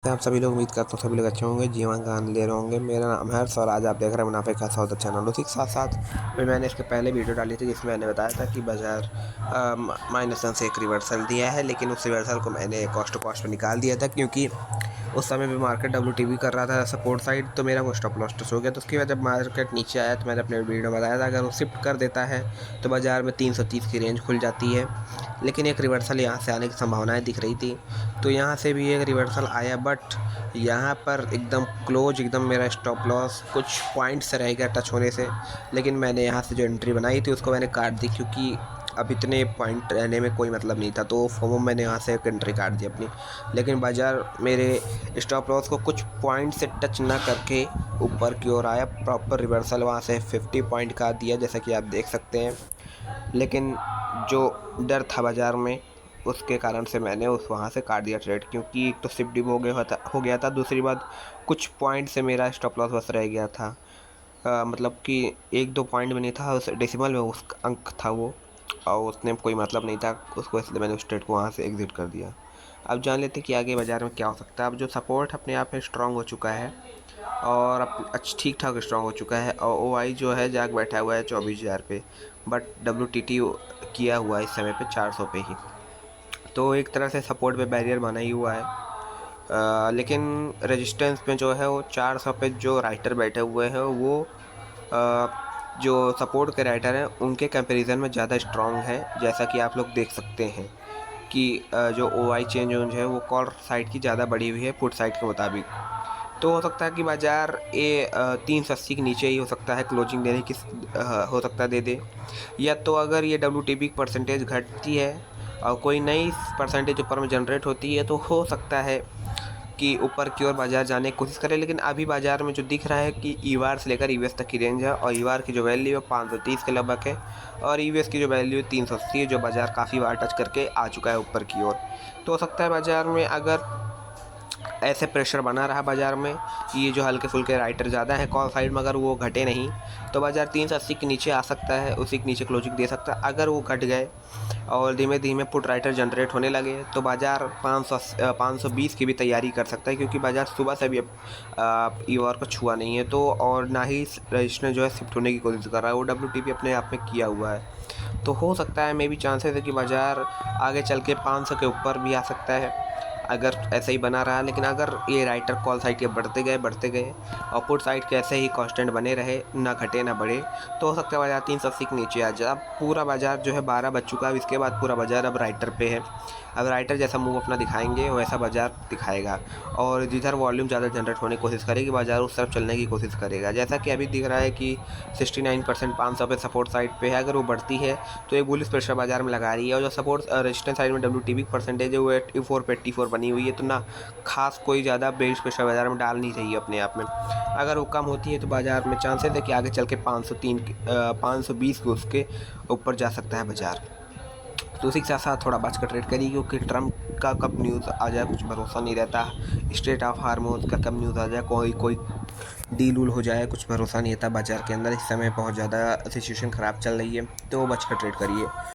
आप सभी लोग उम्मीद करता हूँ सभी लोग अच्छे होंगे, जीवन का आनंद ले रहे होंगे। मेरा नाम है हर्ष और आज आप देख रहे हैं मुनाफे का सौदा चैनल। उसी के साथ साथ भी मैंने इसके पहले वीडियो डाली थी जिसमें मैंने बताया था कि बाज़ार -1 से एक रिवर्सल दिया है, लेकिन उस रिवर्सल को मैंने कॉस्ट टू कॉस्ट पर निकाल दिया था क्योंकि उस समय भी मार्केट WTB कर रहा था सपोर्ट साइड, तो मेरा वो स्टॉप लॉस टच हो गया। तो उसके बाद जब मार्केट नीचे आया तो मैंने अपने वीडियो में बताया था अगर वो शिफ्ट कर देता है तो बाज़ार में 330 की रेंज खुल जाती है, लेकिन एक रिवर्सल यहाँ से आने की संभावनाएं दिख रही थी। तो यहाँ से भी एक रिवर्सल आया, बट यहाँ पर एकदम क्लोज, एकदम मेरा स्टॉप लॉस कुछ पॉइंट से रह गया टच होने से, लेकिन मैंने यहाँ से जो एंट्री बनाई थी उसको मैंने काट दी क्योंकि अब इतने पॉइंट रहने में कोई मतलब नहीं था। तो फोमो मैंने यहाँ से एक एंट्री काट दी अपनी, लेकिन बाज़ार मेरे स्टॉप लॉस को कुछ पॉइंट से टच ना करके ऊपर की ओर आया। प्रॉपर रिवर्सल वहाँ से 50 पॉइंट का दिया जैसा कि आप देख सकते हैं, लेकिन जो डर था बाज़ार में उसके कारण से मैंने उस वहाँ से काट दिया ट्रेड, क्योंकि एक तो शिफ्ट डिप हो गया था, दूसरी बात कुछ पॉइंट से मेरा स्टॉप लॉस बस रह गया था। मतलब कि 1-2 पॉइंट में नहीं था, उस डेसिमल में उस अंक था वो, और उसने कोई मतलब नहीं था उसको, इसलिए मैंने उस ट्रेड को वहाँ से एग्ज़िट कर दिया। अब जान लेते हैं कि आगे बाज़ार में क्या हो सकता है। अब जो सपोर्ट अपने आप में स्ट्रॉन्ग हो चुका है और अब ठीक ठाक स्ट्रॉन्ग हो चुका है, और OI जो है जाग बैठा हुआ है 24,000 पे, बट WTT किया हुआ है इस समय पे 400 पे ही। तो एक तरह से सपोर्ट पे बैरियर बना ही हुआ है, लेकिन रेजिस्टेंस में जो है वो 400 पे जो राइटर बैठे हुए हैं वो जो सपोर्ट के राइटर हैं उनके कंपैरिजन में ज़्यादा स्ट्रॉन्ग है, जैसा कि आप लोग देख सकते हैं कि जो OI चेंज है वो कॉल साइड की ज़्यादा बढ़ी हुई है पुट साइड के मुताबिक। तो हो सकता है कि बाज़ार 380 के नीचे ही हो सकता है क्लोजिंग देने की, हो सकता है दे दे, या तो अगर ये WTB की परसेंटेज घटती है और कोई नई परसेंटेज ऊपर में जनरेट होती है तो हो सकता है कि ऊपर की ओर बाज़ार जाने की कोशिश करे। लेकिन अभी बाज़ार में जो दिख रहा है कि EVAR से लेकर EVS तक की रेंज है, और EVAR की जो वैल्यू है 530 के लगभग है, और EVS की जो वैल्यू है 380 है, जो बाज़ार काफ़ी बार टच करके आ चुका है ऊपर की ओर। तो हो सकता है बाज़ार में अगर ऐसे प्रेशर बना रहा बाज़ार में कि ये जो हल्के फुल्के राइटर ज़्यादा है कॉल साइड में, अगर वो घटे नहीं तो बाज़ार 380 के नीचे आ सकता है, उसी के नीचे क्लोजिंग दे सकता है। अगर वो घट गए और धीमे धीमे पुट राइटर जनरेट होने लगे तो बाज़ार 520 की भी तैयारी कर सकता है, क्योंकि बाज़ार सुबह से भी अब EVAR को छुआ नहीं है, तो और ना ही रजिस्टर जो है शिफ्ट होने की कोशिश कर रहा है, वो WTP अपने आप में किया हुआ है। तो हो सकता है, मे भी चांसेस है कि बाज़ार आगे चल के 500 के ऊपर भी आ सकता है अगर ऐसा ही बना रहा। लेकिन अगर ये राइटर कॉल साइड के बढ़ते गए और पुट साइड के ऐसे ही कांस्टेंट बने रहे, ना घटे ना बढ़े, तो हो सकता है बाज़ार 380 के नीचे आ जाए। अब पूरा बाज़ार जो है 12 बज चुका है, इसके बाद पूरा बाज़ार अब राइटर पे है। अब राइटर जैसा मूव अपना दिखाएंगे वैसा बाज़ार दिखाएगा, और जिधर वॉल्यूम ज़्यादा जनरेट होने की कोशिश करेगी बाज़ार उस तरफ चलने की कोशिश करेगा। जैसा कि अभी दिख रहा है कि 69% 500 पे सपोर्ट साइड पे है, अगर वो बढ़ती है तो एक बुलिश प्रेशर बाज़ार में लगा रही है, और जो सपोर्ट रेजिस्टेंस साइड में WTB की परसेंटेज है वो 84 पे 84 बनी हुई है, तो ना खास कोई ज़्यादा बेरिश प्रेशर बाज़ार में डाल नहीं रही है अपने आप में। अगर वो कम होती है तो बाज़ार में चांसेस है कि आगे चल के 520 के उसके ऊपर जा सकता है बाज़ार। तो उसी के साथ साथ थोड़ा बच कर ट्रेड करिए, क्योंकि ट्रम्प का कब न्यूज़ आ जाए कुछ भरोसा नहीं रहता, स्टेट ऑफ हार्मोज का कब न्यूज़ आ जाए, कोई डील उल हो जाए, कुछ भरोसा नहीं रहता बाज़ार के अंदर। इस समय बहुत ज़्यादा सिचुएशन ख़राब चल रही है, तो बच कर ट्रेड करिए।